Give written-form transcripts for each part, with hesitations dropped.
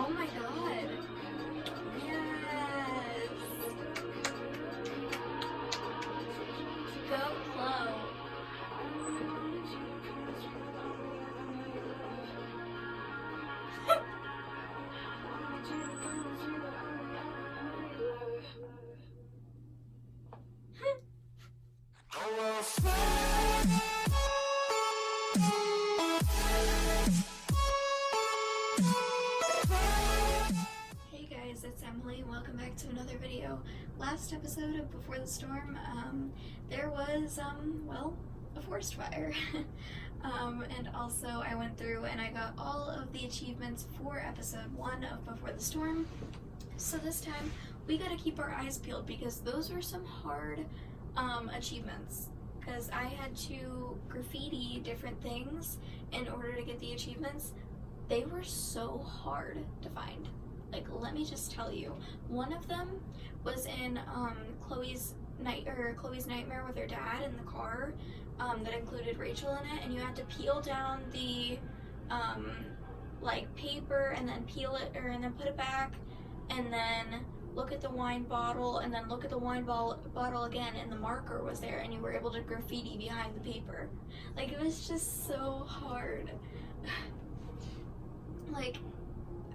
Oh my god. Yes. Go Chloe. Hey guys, it's Emily. Welcome back to another video. Last episode of Before the Storm, there was, well, a forest fire. And also I went through and I got all of the achievements for episode 1 of Before the Storm. So this time, we gotta keep our eyes peeled because those were some hard, achievements. Because I had to graffiti different things in order to get the achievements. They were so hard to find. Like, let me just tell you, one of them was in Chloe's nightmare with her dad in the car, that included Rachel in it, and you had to peel down the like paper and then peel it and then put it back, and then look at the wine bottle and then look at the wine bottle again, and the marker was there, and you were able to graffiti behind the paper. Like, it was just so hard. Like,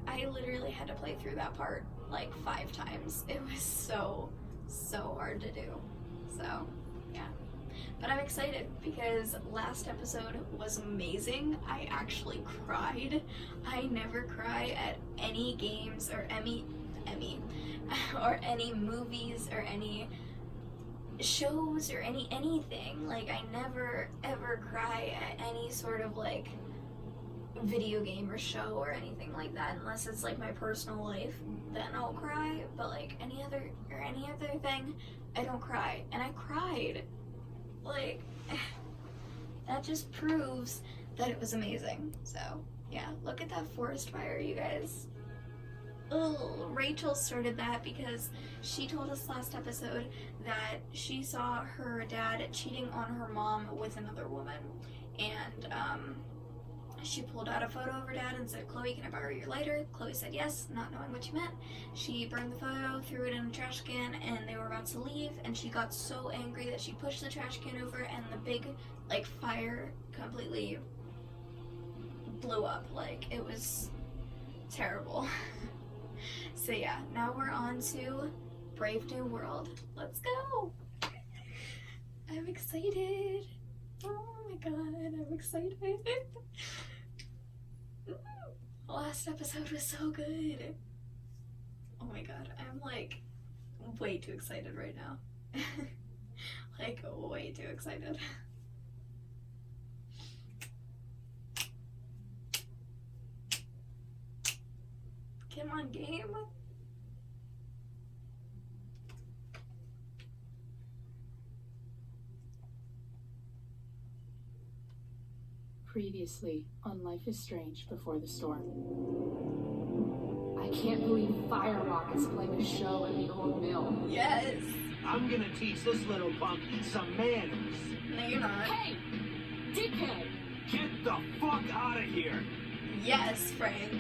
I literally had to play through that part like 5 times. It was so hard to do. So, yeah. But I'm excited because last episode was amazing. I actually cried. I never cry at any games or any movies or any shows or anything. Like, I never ever cry at any sort of like video game or show or anything like that, unless it's like my personal life, then I'll cry. But like any other thing, I don't cry. And I cried. Like, that just proves that it was amazing. So yeah, look at that forest fire, you guys. Oh, Rachel started that because she told us last episode that she saw her dad cheating on her mom with another woman, and she pulled out a photo of her dad and said, "Chloe, can I borrow your lighter?" Chloe said yes, not knowing what you meant. She burned the photo, threw it in a trash can, and they were about to leave, and she got so angry that she pushed the trash can over, and the big, like, fire completely blew up. Like, it was terrible. So yeah, now we're on to Brave New World. Let's go! I'm excited. Oh my god, I'm excited. Last episode was so good. Oh my god, I'm like way too excited right now. Like, way too excited. Come on, game. Previously on Life is Strange Before the Storm. I can't believe Fire Rock is playing a show at the old mill. Yes. I'm gonna teach this little punk some manners. No, you're not. Hey! Dickhead! Get the fuck out of here! Yes, Frank.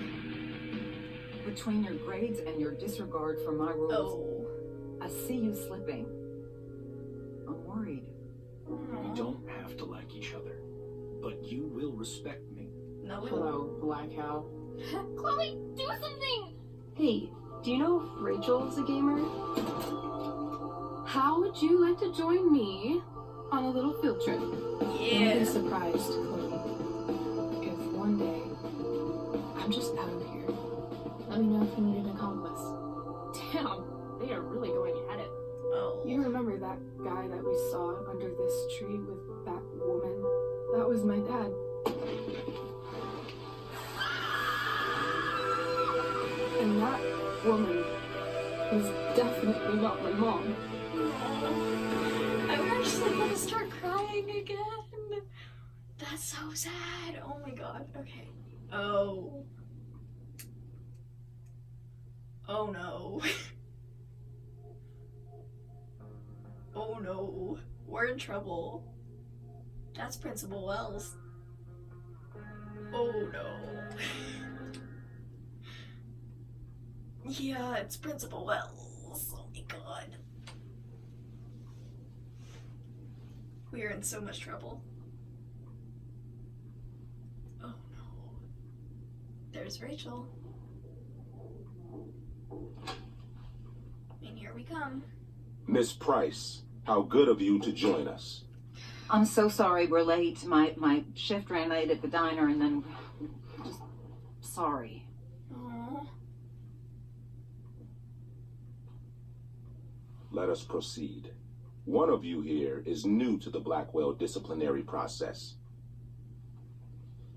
Between your grades and your disregard for my rules, Oh. I see you slipping. I'm worried. We don't have to like each other, but you will respect me. No, we won't. Hello, Black Cow. Chloe, do something! Hey, do you know if Rachel's a gamer? How would you like to join me on a little field trip? Don't Yeah. be surprised, Chloe, if one day I'm just out of here. Let me know if you need an accomplice. Damn, they are really going at it. Oh. You remember that guy that we saw under this tree with that woman? That was my dad. And that woman is definitely not my mom. I'm actually gonna start crying again. That's so sad. Oh my god. Okay. Oh. Oh no. Oh no. We're in trouble. That's Principal Wells. Oh no. Yeah, it's Principal Wells. Oh my god. We are in so much trouble. Oh no. There's Rachel. And here we come. Miss Price, how good of you to join us. I'm so sorry we're late. My shift ran late at the diner and then just sorry. Aww. Let us proceed. One of you here is new to the Blackwell disciplinary process,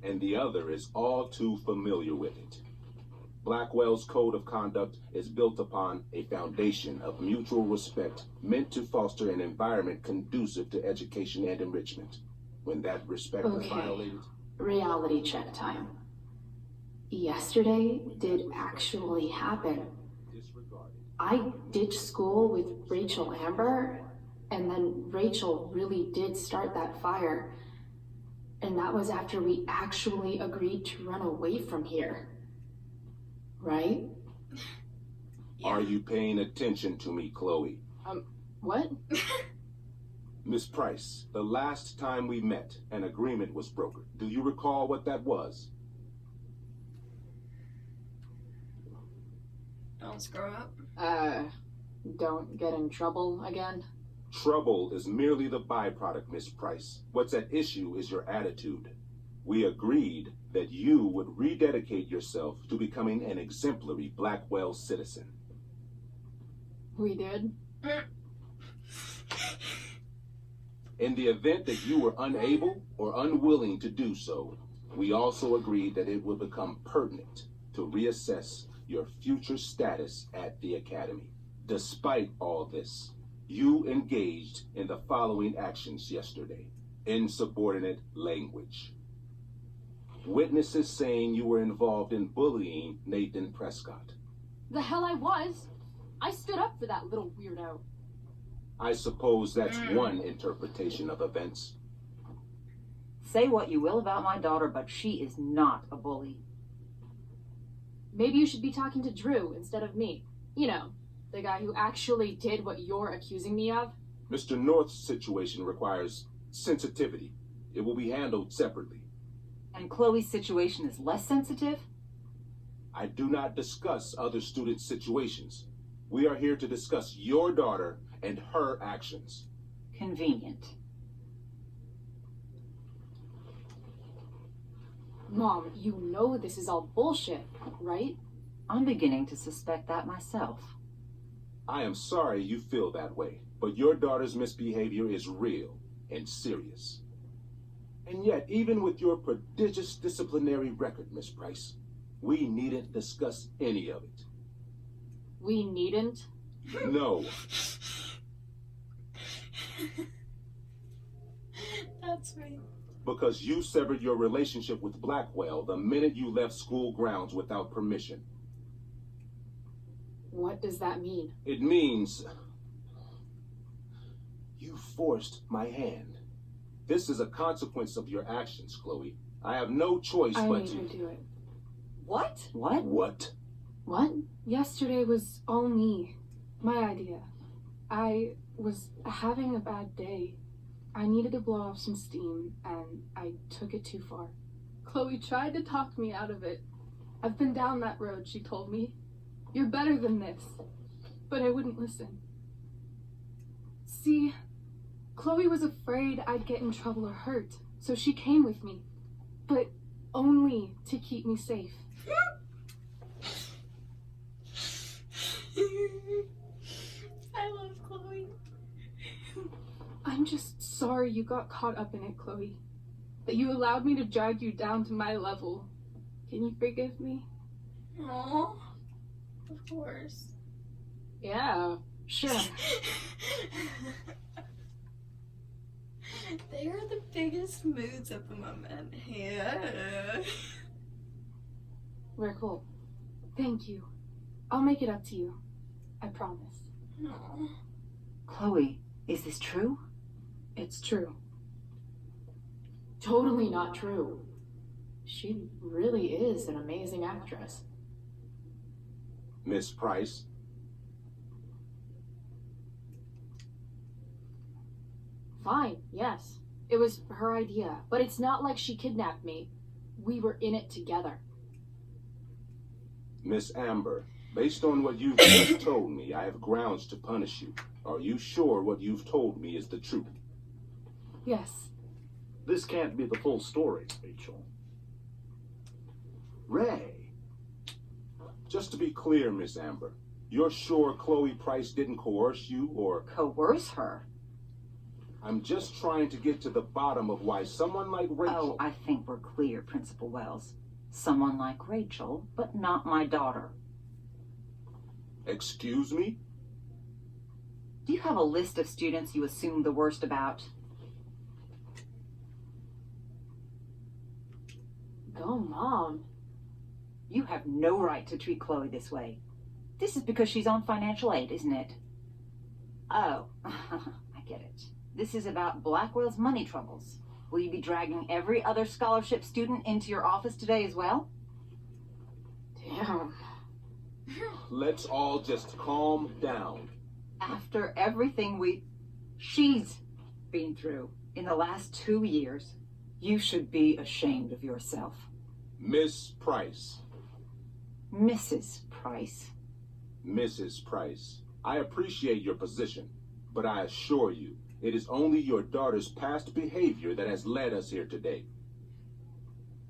and the other is all too familiar with it. Blackwell's code of conduct is built upon a foundation of mutual respect meant to foster an environment conducive to education and enrichment. When that respect is violated... Reality check time. Yesterday did actually happen. I ditched school with Rachel Amber, and then Rachel really did start that fire. And that was after we actually agreed to run away from here. Right? Yeah. Are you paying attention to me, Chloe? What? Miss Price, the last time we met, an agreement was brokered. Do you recall what that was? Don't screw up. Don't get in trouble again? Trouble is merely the byproduct, Miss Price. What's at issue is your attitude. We agreed that you would rededicate yourself to becoming an exemplary Blackwell citizen. We did? In the event that you were unable or unwilling to do so, we also agreed that it would become pertinent to reassess your future status at the Academy. Despite all this, you engaged in the following actions yesterday. Insubordinate language. Witnesses saying you were involved in bullying Nathan Prescott. The hell I was. I stood up for that little weirdo. I suppose that's one interpretation of events. Say what you will about my daughter, but she is not a bully. Maybe you should be talking to Drew instead of me. You know, the guy who actually did what you're accusing me of. Mr. North's situation requires sensitivity. It will be handled separately. And Chloe's situation is less sensitive? I do not discuss other students' situations. We are here to discuss your daughter and her actions. Convenient. Mom, you know this is all bullshit, right? I'm beginning to suspect that myself. I am sorry you feel that way, but your daughter's misbehavior is real and serious. And yet, even with your prodigious disciplinary record, Miss Price, we needn't discuss any of it. We needn't? No. That's right. Because you severed your relationship with Blackwell the minute you left school grounds without permission. What does that mean? It means you forced my hand. This is a consequence of your actions, Chloe. I have no choice I but made to... her do it. What? What? What? What? Yesterday was all me. My idea. I was having a bad day. I needed to blow off some steam, and I took it too far. Chloe tried to talk me out of it. I've been down that road, she told me. You're better than this. But I wouldn't listen. See, Chloe was afraid I'd get in trouble or hurt, so she came with me. But only to keep me safe. I love Chloe. I'm just sorry you got caught up in it, Chloe. That you allowed me to drag you down to my level. Can you forgive me? Aw, of course. Yeah, sure. They are the biggest moods at the moment. Yeah. We're cool. Thank you. I'll make it up to you. I promise. Aw. Chloe, is this true? It's true. Totally not true. She really is an amazing actress. Miss Price. Fine, yes. It was her idea, but it's not like she kidnapped me. We were in it together. Miss Amber, based on what you've just told me, I have grounds to punish you. Are you sure what you've told me is the truth? Yes. This can't be the full story, Rachel. Ray. Just to be clear, Miss Amber, you're sure Chloe Price didn't coerce you or... Coerce her? I'm just trying to get to the bottom of why someone like Rachel... Oh, I think we're clear, Principal Wells. Someone like Rachel, but not my daughter. Excuse me? Do you have a list of students you assume the worst about? Go, Mom. You have no right to treat Chloe this way. This is because she's on financial aid, isn't it? Oh, I get it. This is about Blackwell's money troubles. Will you be dragging every other scholarship student into your office today as well? Damn. Let's all just calm down. After everything she's been through in the last 2 years, you should be ashamed of yourself. Miss Price. Mrs. Price. Mrs. Price, I appreciate your position, but I assure you, it is only your daughter's past behavior that has led us here today.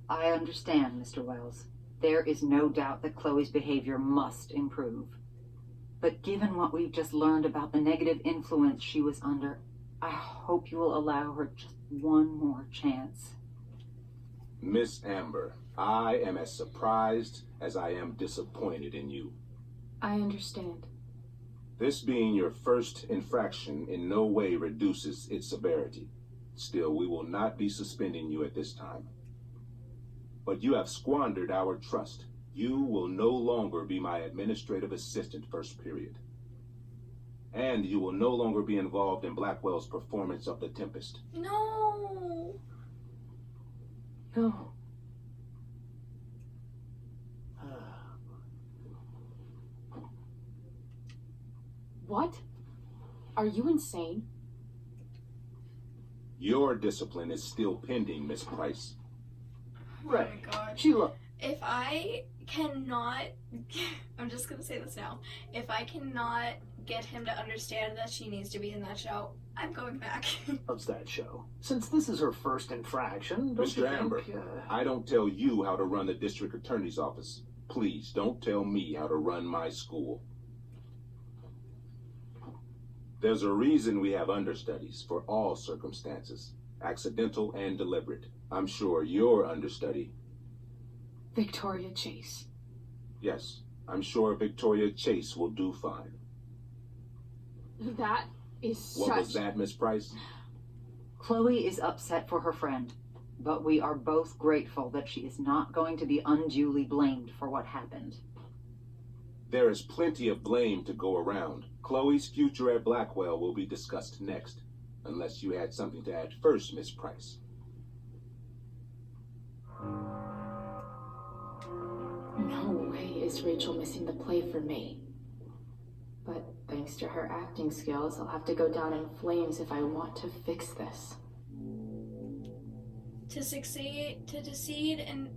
I understand, Mr. Wells. There is no doubt that Chloe's behavior must improve. But given what we've just learned about the negative influence she was under, I hope you will allow her just one more chance. Miss Amber, I am as surprised as I am disappointed in you. I understand. This being your first infraction in no way reduces its severity. Still, we will not be suspending you at this time. But you have squandered our trust. You will no longer be my administrative assistant first period. And you will no longer be involved in Blackwell's performance of The Tempest. No. No. What? Are you insane? Your discipline is still pending, Miss Price. Oh Ray. my god. Sheila. If I cannot, I'm just gonna say this now. If I cannot get him to understand that she needs to be in that show, I'm going back. Loves that show. Since this is her first infraction, don't Mr. you Amber, think, I don't tell you how to run the district attorney's office. Please don't tell me how to run my school. There's a reason we have understudies for all circumstances, accidental and deliberate. I'm sure your understudy. Victoria Chase. Yes, I'm sure Victoria Chase will do fine. That is What was that, Miss Price? Chloe is upset for her friend, but we are both grateful that she is not going to be unduly blamed for what happened. There is plenty of blame to go around. Chloe's future at Blackwell will be discussed next, unless you had something to add first, Miss Price. No way is Rachel missing the play for me. But thanks to her acting skills, I'll have to go down in flames if I want to fix this. To succeed in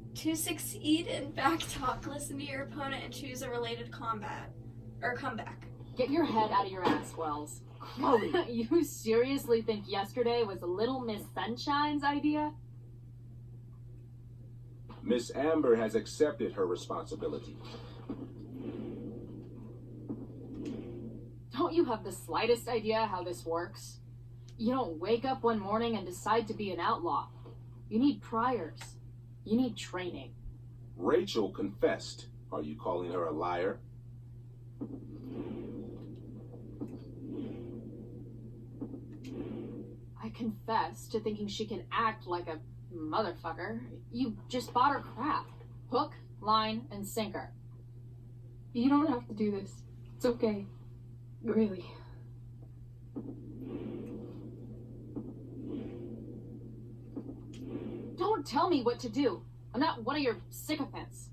backtalk, listen to your opponent and choose a related comeback. Get your head out of your ass, Wells. Chloe! You seriously think yesterday was Little Miss Sunshine's idea? Miss Amber has accepted her responsibility. Don't you have the slightest idea how this works? You don't wake up one morning and decide to be an outlaw. You need priors. You need training. Rachel confessed. Are you calling her a liar? I confess to thinking she can act like a motherfucker. You just bought her crap. Hook, line, and sinker. You don't have to do this. It's okay. Really. Don't tell me what to do. I'm not one of your sycophants.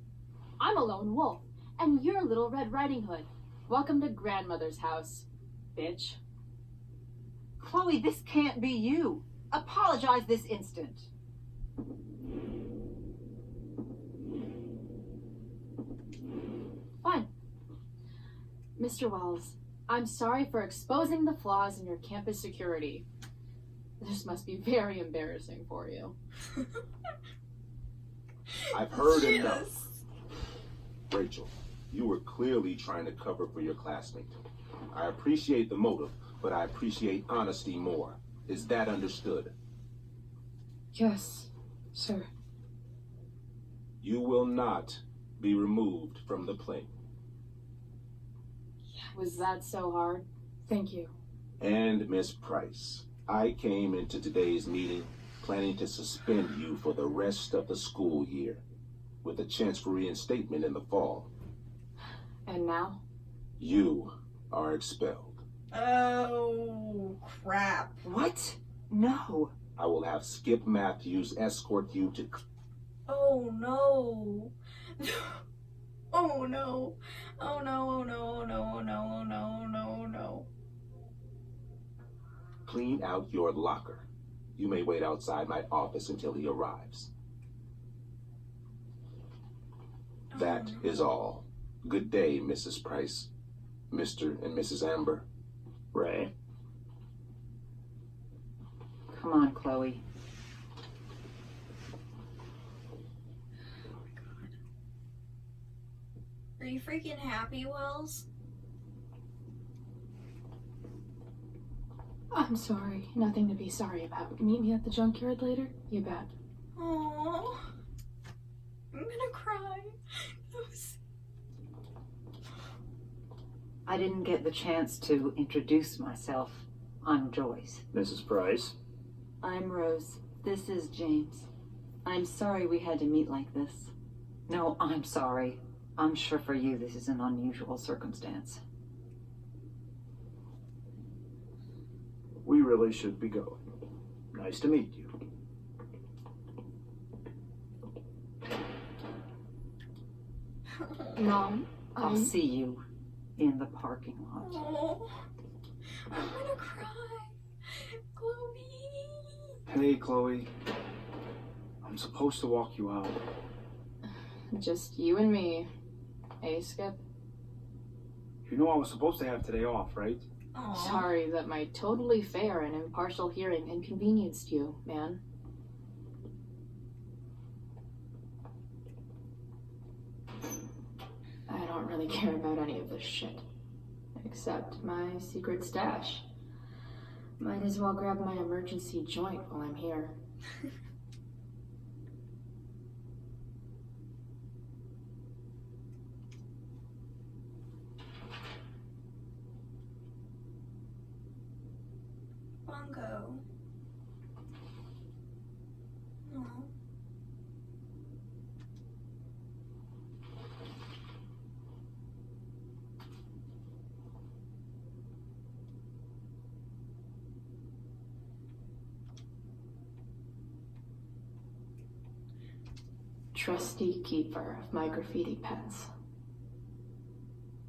I'm a lone wolf, And you're Little Red Riding Hood. Welcome to grandmother's house, bitch. Chloe, this can't be you. Apologize this instant. Fine. Mr. Wells, I'm sorry for exposing the flaws in your campus security. This must be very embarrassing for you. I've heard Yes. enough. Rachel, you were clearly trying to cover for your classmate. I appreciate the motive, but I appreciate honesty more. Is that understood? Yes, sir. You will not be removed from the plane. Was that so hard? Thank you. And Miss Price, I came into today's meeting planning to suspend you for the rest of the school year, with a chance for reinstatement in the fall. And now? You are expelled. Oh, crap. What? No. I will have Skip Matthews escort you to... Oh, no. Oh, no. Oh, no, oh, no, oh, no, oh, no, oh, no, oh, no, oh, no. Clean out your locker. You may wait outside my office until he arrives. That is all. Good day, Mrs. Price. Mr. and Mrs. Amber. Ray. Come on, Chloe. Are you freaking happy, Wells? I'm sorry. Nothing to be sorry about. Meet me at the junkyard later? You bet. Oh, I'm gonna cry. That was... I didn't get the chance to introduce myself. I'm Joyce. Mrs. Price. I'm Rose. This is James. I'm sorry we had to meet like this. No, I'm sorry. I'm sure for you this is an unusual circumstance. We really should be going. Nice to meet you. Mom, I'll see you in the parking lot. Oh, I'm gonna cry. Chloe. Hey, Chloe. I'm supposed to walk you out. Just you and me. Hey, Skip. You know I was supposed to have today off, right? Aw. Sorry that my totally fair and impartial hearing inconvenienced you, man. I don't really care about any of this shit. Except my secret stash. Might as well grab my emergency joint while I'm here. Bongo. Aw. Trusty keeper of my graffiti pens.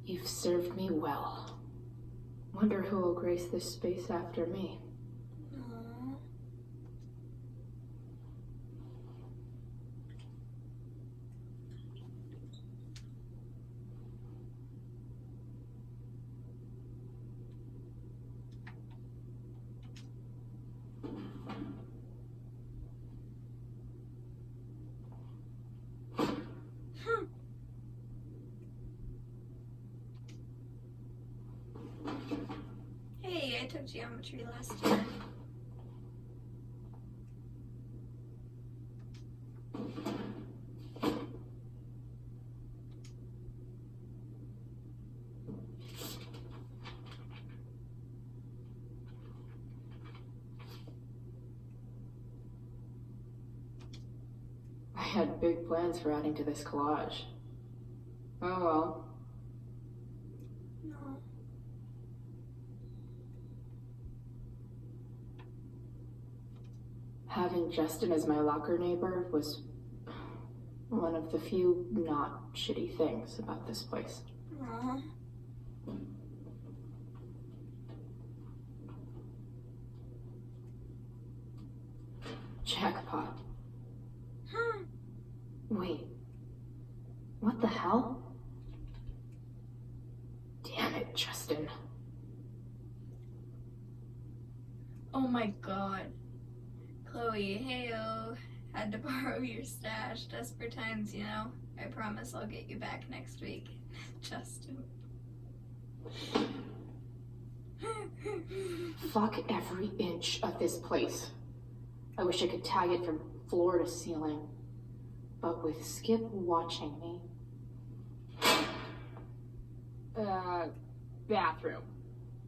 You've served me well. Wonder who will grace this space after me. Aw. Hey, I took geometry last year. I had big plans for adding to this collage. Oh well. No. Having Justin as my locker neighbor was One of the few not shitty things about this place. Aw. Jackpot. Wait. What the hell? Damn it, Justin. Oh my god. Chloe, heyo. Had to borrow your stash. Desperate times, you know. I promise I'll get you back next week. Justin. Fuck every inch of this place. I wish I could tag it from floor to ceiling. But with Skip watching me. Bathroom.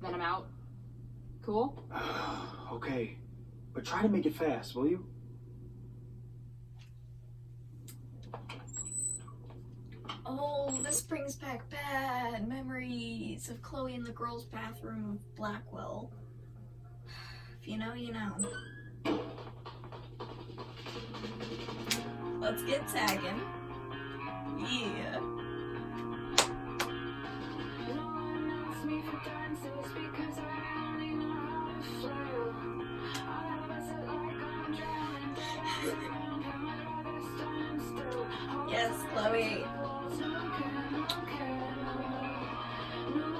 Then I'm out. Cool? Okay, but try to make it fast, will you? Oh, this brings back bad memories of Chloe in the girls' bathroom of Blackwell. If you know, you know. Let's get tagging. Yeah. Yes, Chloe.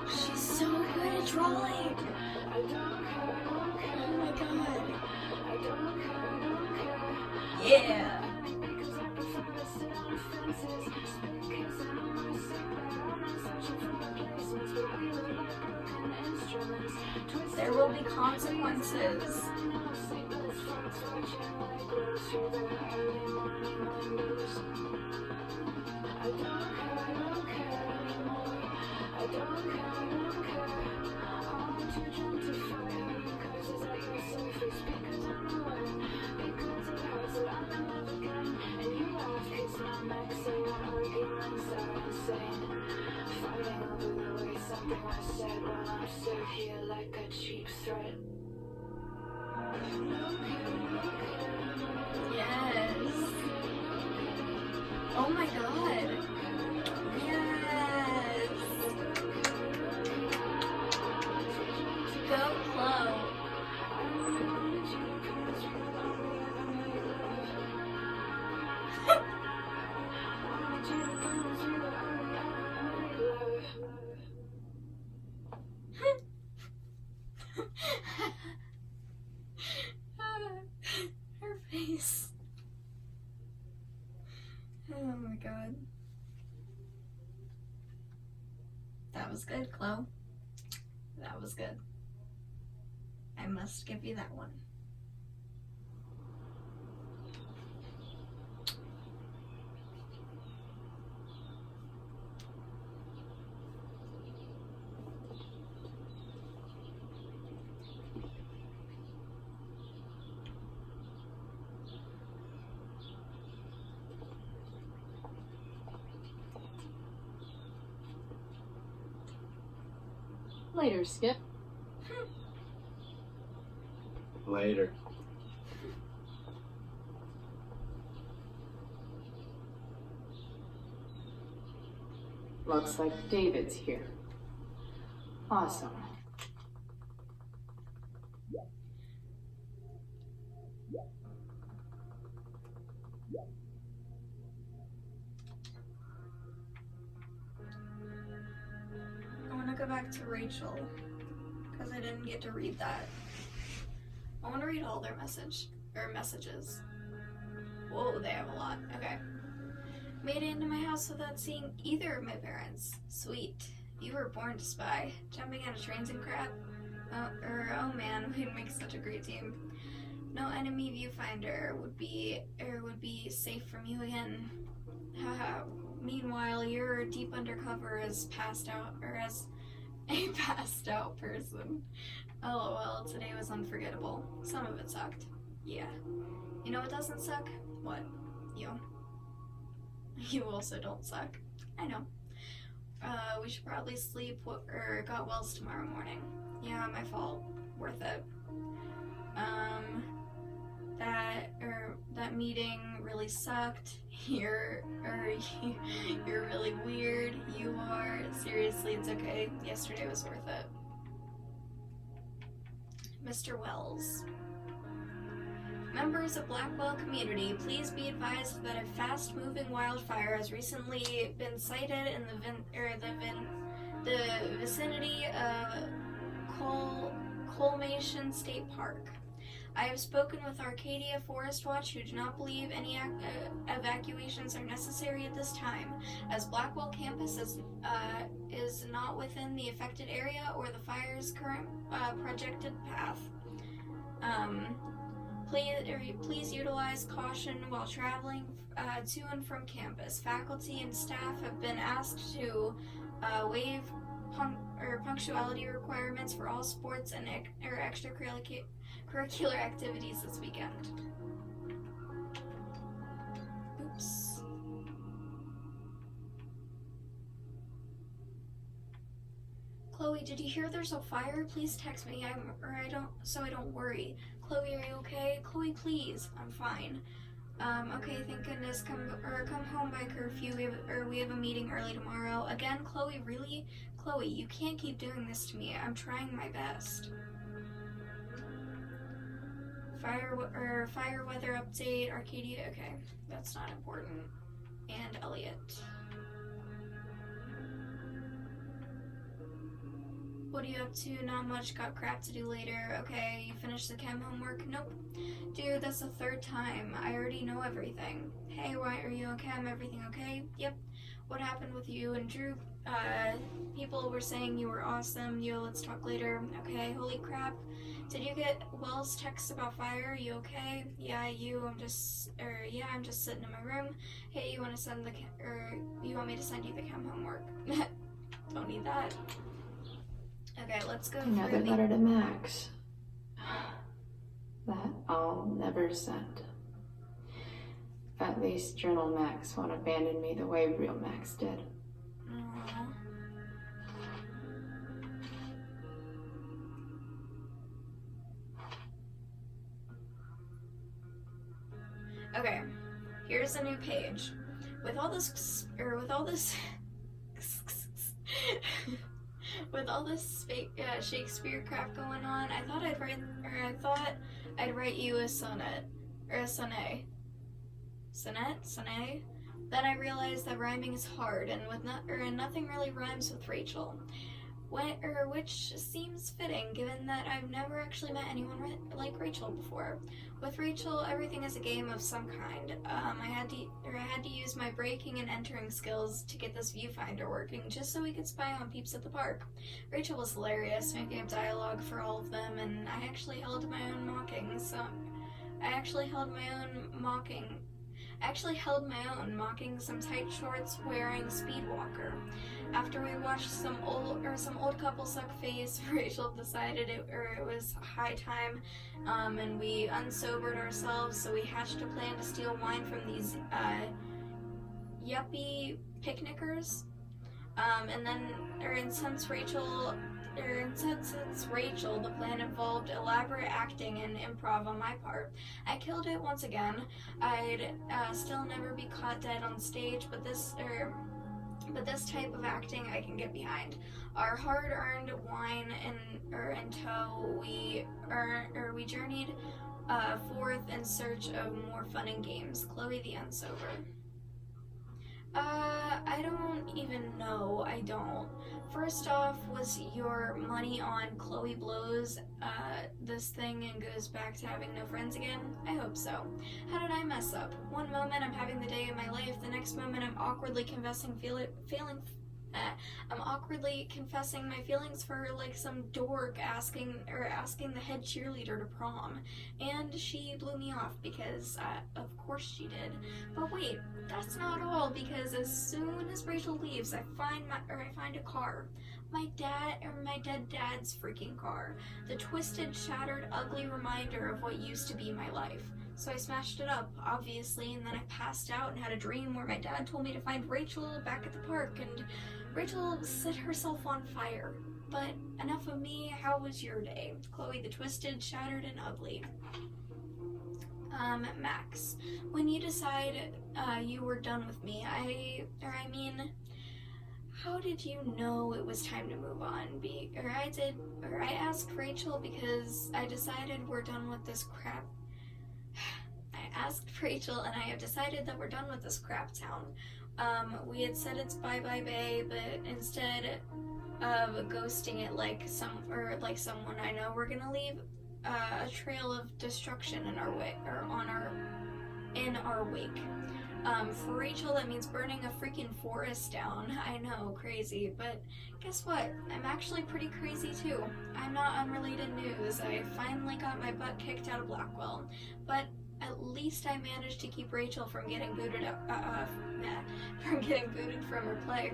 She's so good at drawing. Oh my god. Yeah. There will be consequences. Yes. Oh my god. Yes. Go Chloe. Her face. Oh my god. That was good, Chloe. That was good. I must give you that one. Later, Skip. Later. Looks like David's here. Awesome. I want to go back to Rachel because I didn't get to read that. I want to read all their messages. Whoa, they have a lot. Okay. Made it into my house without seeing either of my parents. Sweet. You were born to spy. Jumping out of trains and crap. Oh man, we'd make such a great team. No enemy viewfinder would be safe from you again. Haha. Meanwhile, you're deep undercover as a passed out person. LOL, today was unforgettable. Some of it sucked. Yeah. You know what doesn't suck? What? You. You also don't suck. I know. We should probably sleep or got wells tomorrow morning. Yeah, my fault. Worth it. that meeting really sucked. You're really weird. You are. Seriously, it's okay. Yesterday was worth it. Mr. Wells. Members of Blackwell community, please be advised that a fast-moving wildfire has recently been sighted in the vicinity of Colmation State Park. I have spoken with Arcadia Forest Watch, who do not believe any evacuations are necessary at this time, as Blackwell campus is not within the affected area or the fire's current projected path. Please utilize caution while traveling to and from campus. Faculty and staff have been asked to waive punctuality requirements for all sports and extracurricular activities this weekend. Oops. Chloe, did you hear there's a fire? Please text me. So I don't worry. Chloe, are you okay? Chloe, please. I'm fine. Okay, thank goodness. Come home by curfew. We have a meeting early tomorrow. Again, Chloe, really? Chloe, you can't keep doing this to me. I'm trying my best. Fire weather update. Arcadia. Okay, that's not important. And Elliot. What are you up to? Not much. Got crap to do later. Okay, you finished the chem homework? Nope. Dude, that's the third time. I already know everything. Hey, why are you okay? Everything okay? Yep. What happened with you and Drew? People were saying you were awesome. Let's talk later. Okay, holy crap. Did you get Wells' text about fire? You okay? Yeah, I'm just sitting in my room. Hey, you want me to send you the chem homework? Don't need that. Okay, let's go Another letter to Max. That I'll never send. At least Journal Max won't abandon me the way real Max did. Aww. Okay, here's a new page. With all this Shakespeare crap going on, I thought I'd write you a sonnet or a sonnet. Sonnet. Then I realized that rhyming is hard, and nothing really rhymes with Rachel. Which seems fitting, given that I've never actually met anyone like Rachel before. With Rachel, everything is a game of some kind. I had to use my breaking and entering skills to get this viewfinder working, just so we could spy on peeps at the park. Rachel was hilarious, making up dialogue for all of them, and I actually held my own mocking some tight shorts wearing Speedwalker. After we watched some old couple suck face, Rachel decided it was high time, and we unsobered ourselves, so we hatched a plan to steal wine from these yuppie picnickers. Since Rachel, the plan involved elaborate acting and improv on my part. I killed it once again. I'd still never be caught dead on stage, but this type of acting I can get behind. Our hard-earned wine in tow, we journeyed forth in search of more fun and games. Chloe the Unsober. I don't even know. I don't. First off, was your money on Chloe blows this thing and goes back to having no friends again? I hope so. How did I mess up? One moment I'm having the day of my life, the next moment I'm awkwardly confessing my feelings for like some dork asking the head cheerleader to prom, and she blew me off because of course she did. But wait, that's not all, because as soon as Rachel leaves, I find a car. My dead dad's freaking car. The twisted, shattered, ugly reminder of what used to be my life. So I smashed it up, obviously, and then I passed out and had a dream where my dad told me to find Rachel back at the park, and Rachel set herself on fire. But enough of me, how was your day? Chloe the twisted, shattered, and ugly. Max, when you decide you were done with me, how did you know it was time to move on? I asked Rachel because I decided we're done with this crap. I asked Rachel and I have decided that we're done with this crap town. We had said it's bye-bye Bay, but instead of ghosting it like someone I know, we're gonna leave a trail of destruction in our wake. For Rachel, that means burning a freaking forest down. I know, crazy, but guess what? I'm actually pretty crazy too. I'm not unrelated news. I finally got my butt kicked out of Blackwell, but at least I managed to keep Rachel from getting booted from her play.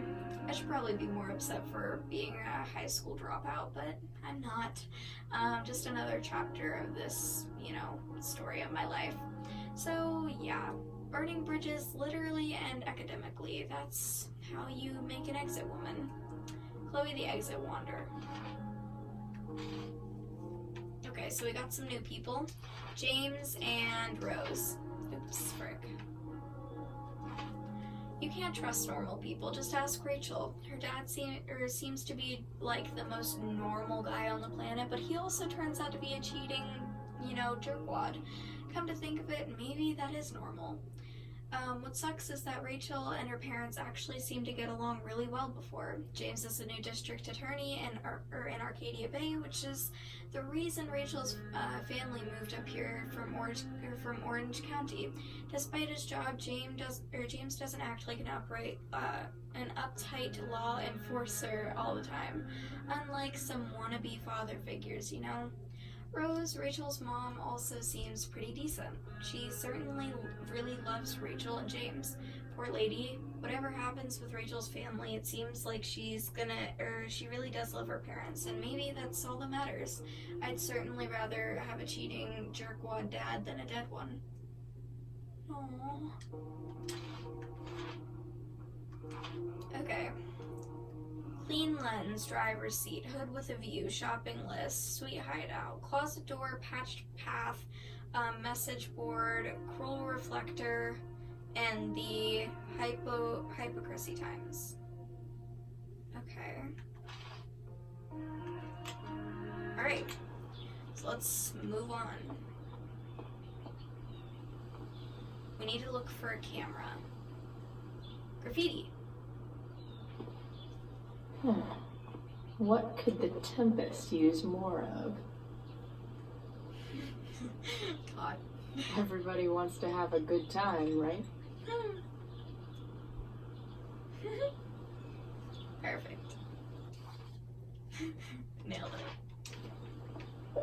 I should probably be more upset for being a high school dropout, but I'm not. Just another chapter of this, story of my life. So yeah, burning bridges literally and academically. That's how you make an exit woman. Chloe the Exit Wander. Okay, so we got some new people. James and Rose. Oops, frick. You can't trust normal people. Just ask Rachel. Her dad seems to be like the most normal guy on the planet, but he also turns out to be a cheating, jerkwad. Come to think of it, maybe that is normal. What sucks is that Rachel and her parents actually seem to get along really well before. James is the new district attorney in Arcadia Bay, which is the reason Rachel's family moved up here from Orange County. Despite his job, James doesn't act like an uptight law enforcer all the time, unlike some wannabe father figures, Rose, Rachel's mom, also seems pretty decent. She certainly really loves Rachel and James. Poor lady. Whatever happens with Rachel's family, it seems like she really does love her parents, and maybe that's all that matters. I'd certainly rather have a cheating jerkwad dad than a dead one. Aww. Okay. Clean lens, driver's seat, hood with a view, shopping list, sweet hideout, closet door, patched path, message board, cruel reflector, and the hypocrisy times. Okay. Alright, so let's move on. We need to look for a camera. Graffiti. What could the Tempest use more of? God. Everybody wants to have a good time, right? Perfect. Nailed it.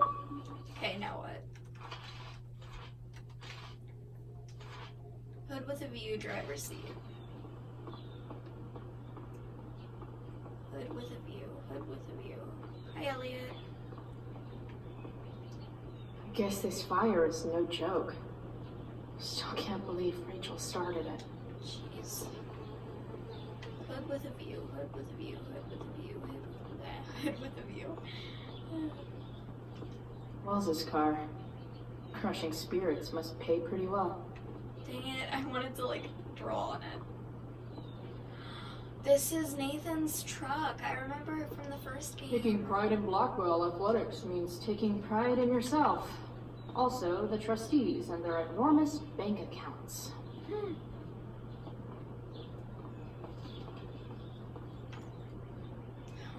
Okay, now what? Hood with a view, driver's seat. Hood with a view, hood with a view. Hi, Elliot. I guess this fire is no joke. Still can't believe Rachel started it. Jeez. Hood with a view, hood with a view, hood with a view, hood with a view. Wells's car. Crushing spirits must pay pretty well. Dang it, I wanted to draw on it. This is Nathan's truck. I remember it from the first game. Taking pride in Blackwell athletics means taking pride in yourself. Also, the trustees and their enormous bank accounts.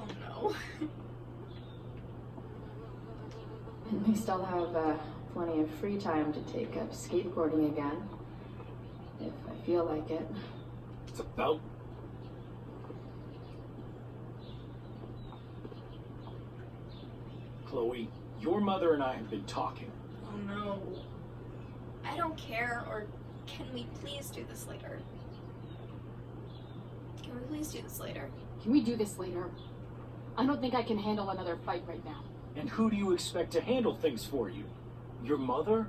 Oh no. At least I'll have plenty of free time to take up skateboarding again. If I feel like it. It's about... Chloe, your mother and I have been talking. Oh no. I don't care, or can we please do this later? Can we please do this later? Can we do this later? I don't think I can handle another fight right now. And who do you expect to handle things for you? Your mother?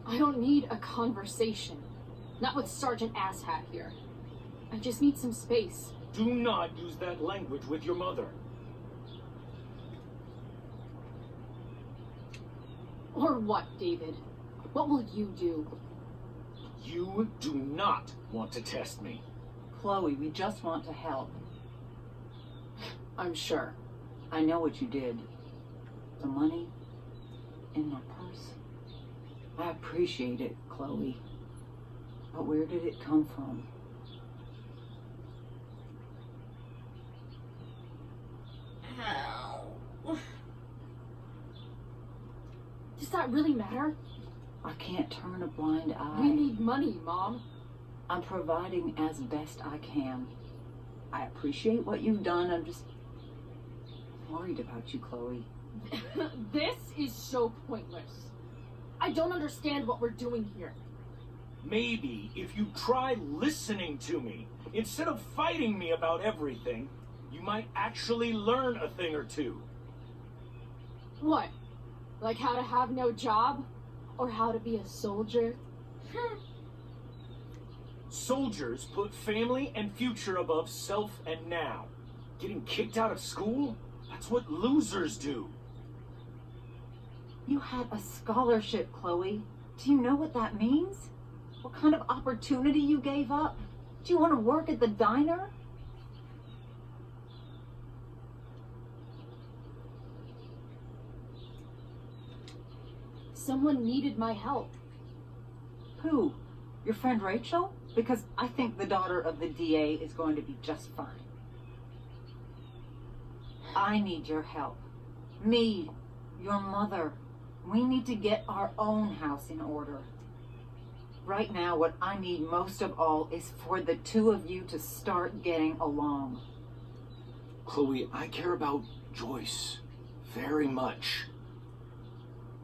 I don't need a conversation. Not with Sergeant Asshat here. I just need some space. Do not use that language with your mother. Or what, David? What will you do? You do not want to test me. Chloe, we just want to help. I'm sure. I know what you did. The money in my purse. I appreciate it, Chloe. But where did it come from? How? Does that really matter? I can't turn a blind eye. We need money, Mom. I'm providing as best I can. I appreciate what you've done. I'm just worried about you, Chloe. This is so pointless. I don't understand what we're doing here. Maybe if you try listening to me, instead of fighting me about everything, you might actually learn a thing or two. What? Like how to have no job? Or how to be a soldier? Soldiers put family and future above self and now. Getting kicked out of school? That's what losers do. You had a scholarship, Chloe. Do you know what that means? What kind of opportunity you gave up? Do you want to work at the diner? Someone needed my help. Who? Your friend Rachel? Because I think the daughter of the DA is going to be just fine. I need your help. Me, your mother. We need to get our own house in order. Right now, what I need most of all is for the two of you to start getting along. Chloe, I care about Joyce very much.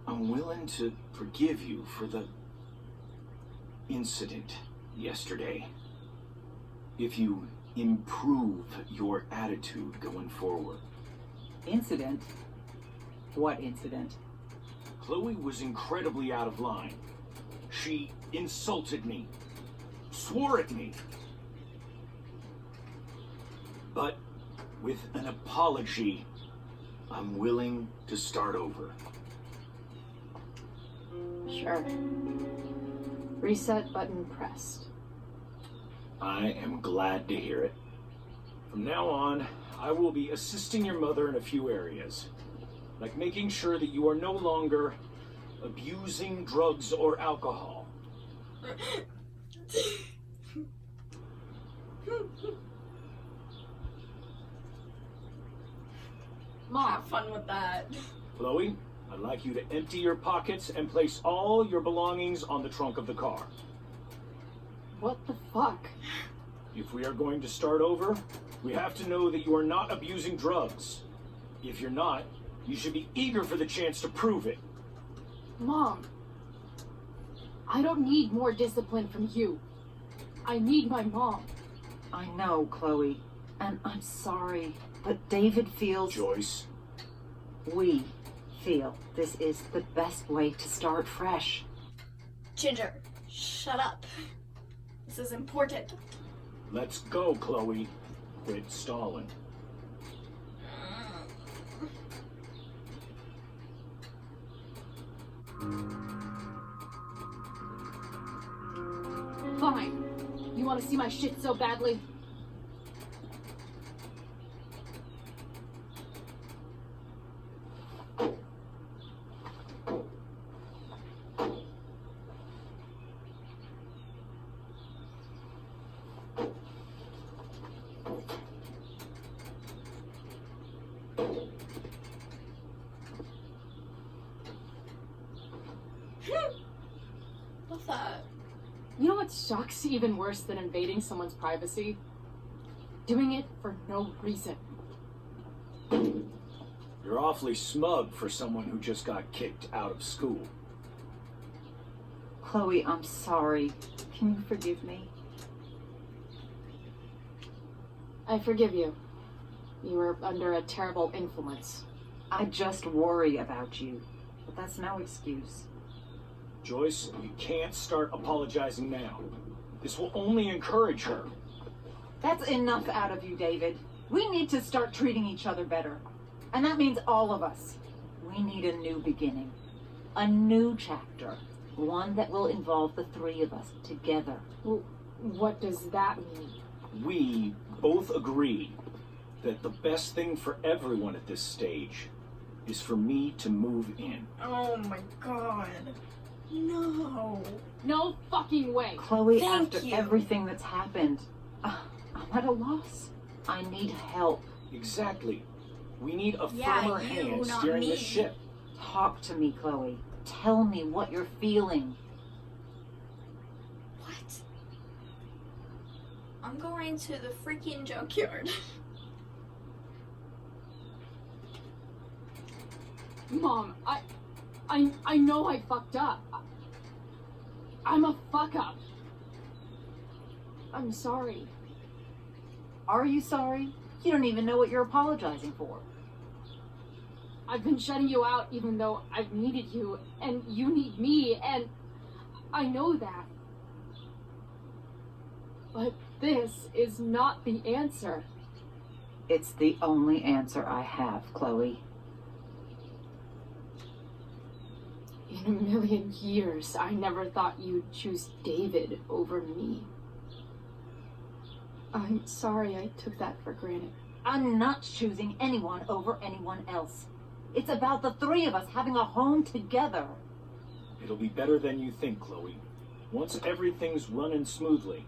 I'm willing to forgive you for the incident yesterday. If you improve your attitude going forward. Incident? What incident? Chloe was incredibly out of line. She insulted me, swore at me. But with an apology, I'm willing to start over. Sure. Reset button pressed. I am glad to hear it. From now on, I will be assisting your mother in a few areas, like making sure that you are no longer abusing drugs or alcohol. Mom, Have fun with that. Chloe, I'd like you to empty your pockets and place all your belongings on the trunk of the car. what the fuck? If we are going to start over, we have to know that you are not abusing drugs. If you're not, you should be eager for the chance to prove it. Mom, I don't need more discipline from you. I need my mom. I know, Chloe, and I'm sorry, but David feels... Joyce, We feel this is the best way to start fresh. Ginger, shut up. This is important. let's go, Chloe. Quit stalling. Fine. You want to see my shit so badly? What's that? You know what sucks even worse than invading someone's privacy? Doing it for no reason. You're awfully smug for someone who just got kicked out of school. Chloe, I'm sorry. Can you forgive me? I forgive you. You were under a terrible influence. I just worry about you, but that's no excuse. Joyce, you can't start apologizing now. This will only encourage her. That's enough out of you, David. We need to start treating each other better. And that means all of us. We need a new beginning. A new chapter. One that will involve the three of us together. Well, what does that mean? We both agree that the best thing for everyone at this stage is for me to move in. Oh my god. No. No fucking way. Chloe, Thank after you. everything that's happened, I'm at a loss. I need help. Exactly. We need a Yeah, firmer you, hand not steering me. this ship. Talk to me, Chloe. Tell me what you're feeling. What? I'm going to the freaking junkyard. Mom, I know I fucked up. I'm a fuck up. I'm sorry. Are you sorry? You don't even know what you're apologizing for. I've been shutting you out even though I've needed you, and you need me, and I know that. But this is not the answer. It's the only answer I have, Chloe. In a million years, I never thought you'd choose David over me. I'm sorry I took that for granted. I'm not choosing anyone over anyone else. It's about the three of us having a home together. It'll be better than you think, Chloe. Once everything's running smoothly,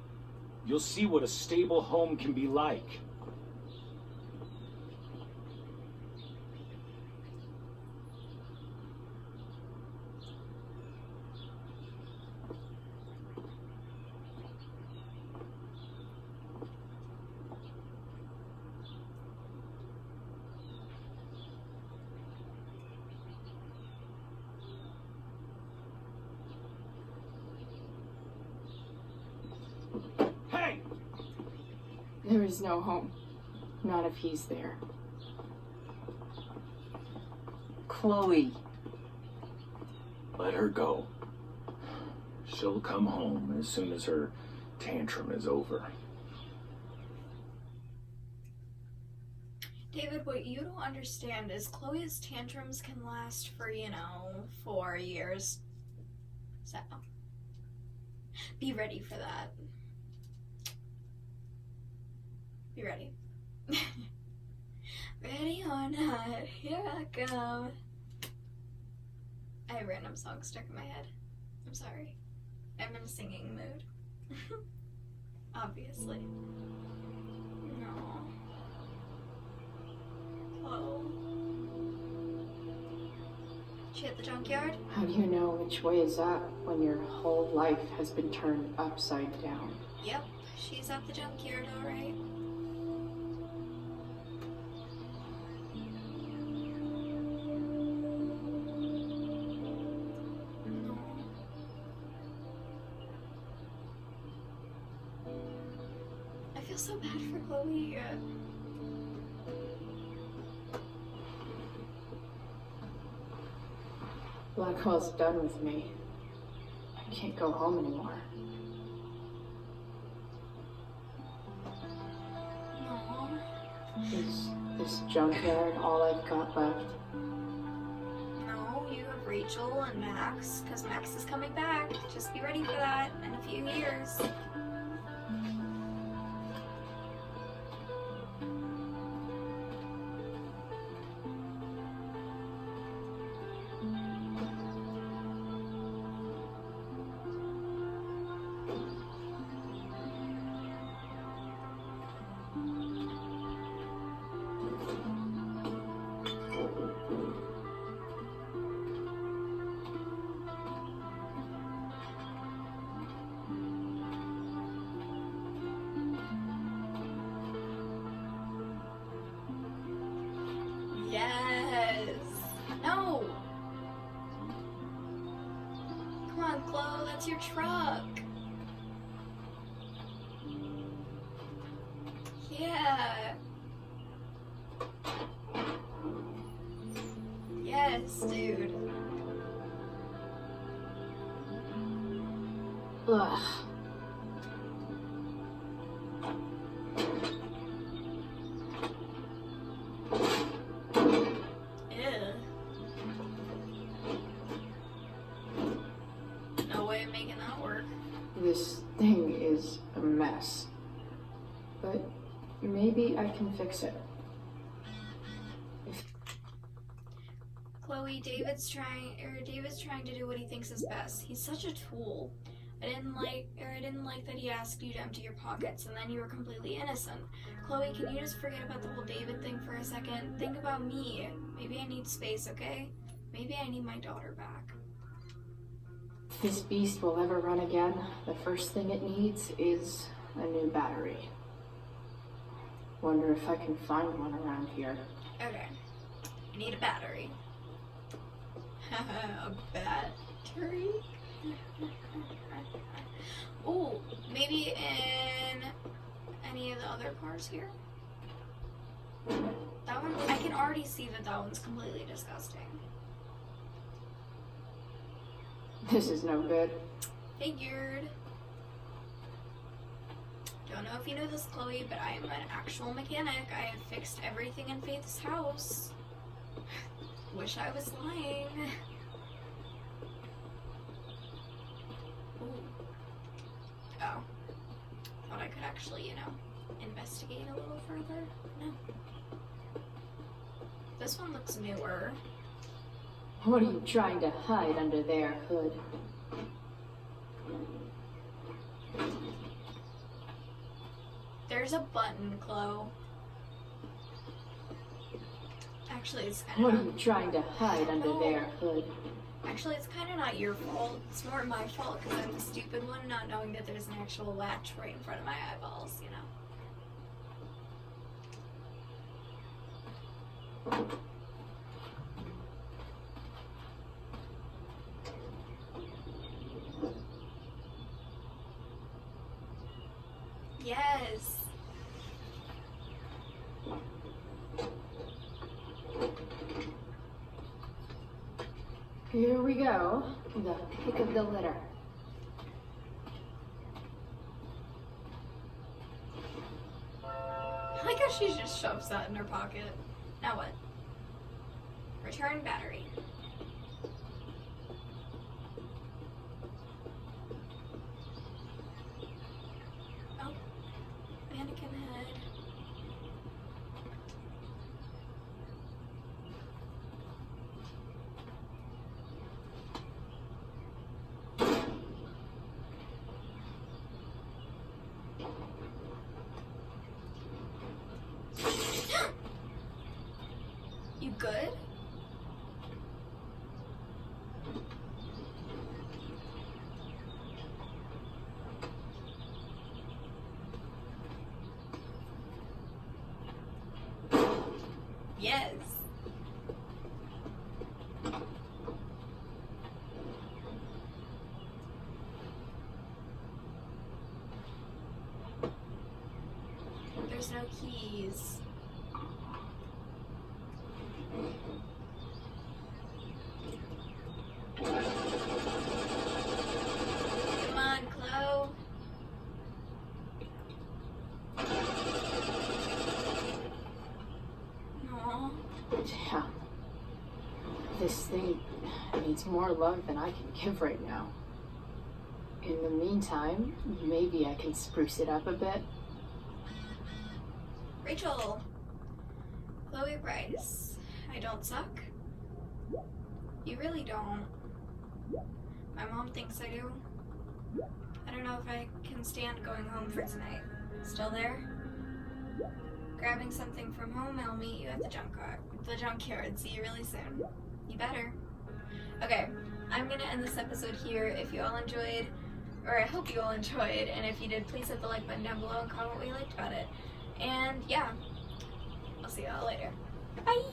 you'll see what a stable home can be like. Hey! There is no home. Not if he's there. Chloe. Let her go. She'll come home as soon as her tantrum is over. David, what you don't understand is Chloe's tantrums can last for, 4 years. So, be ready for that. Be ready. Ready or not, here I come. I have random songs stuck in my head. I'm sorry. I'm in a singing mood. Obviously. No. Chloe. She at the junkyard? How do you know which way is up when your whole life has been turned upside down? Yep, she's at the junkyard, alright. I feel so bad for Chloe. Blackwell's done with me. I can't go home anymore. No. Is this junkyard all I've got left? No, you have Rachel and Max, because Max is coming back. Just be ready for that in a few years. Yes. No. Come on, Chloe, that's your truck. Yeah. Yes, dude. Ugh. Ew. but maybe I can fix it. Chloe, David's trying to do what he thinks is best. He's such a tool. I didn't like that he asked you to empty your pockets and then you were completely innocent. Chloe, can you just forget about the whole David thing for a second? Think about me. Maybe I need space, okay? Maybe I need my daughter back. If this beast will ever run again, the first thing it needs is a new battery. Wonder if I can find one around here. Okay. I need a battery. A battery? Oh, maybe in any of the other cars here? That one, I can already see that one's completely disgusting. This is no good. Figured. Don't know if you know this, Chloe, but I am an actual mechanic. I have fixed everything in Faith's house. Wish I was lying. Ooh. Oh. Thought I could actually, investigate a little further. No. This one looks newer. What are you trying to hide under there, Hood? There's a button, Chloe. Actually, it's kind of. What are you trying to hide under there, Hood? Actually, it's kind of not your fault. It's more my fault because I'm the stupid one, not knowing that there's an actual latch right in front of my eyeballs, Yes. Here we go. The pick of the litter. I like how she just shoves that in her pocket. Now what? Return battery. Oh, mannequin head. You good? Yes. There's no keys. Come on, Chloe. Aw. Yeah. This thing needs more love than I can give right now. In the meantime, maybe I can spruce it up a bit. Rachel. Chloe Bryce. I don't suck. You really don't. My mom thinks I do. I don't know if I can stand going home for tonight. Still there? Grabbing something from home, I'll meet you at the junkyard. See you really soon. You better. Okay, I'm gonna end this episode here. If you all enjoyed, or I hope you all enjoyed, and if you did, please hit the like button down below and comment what you liked about it. And yeah, I'll see y'all later. Bye!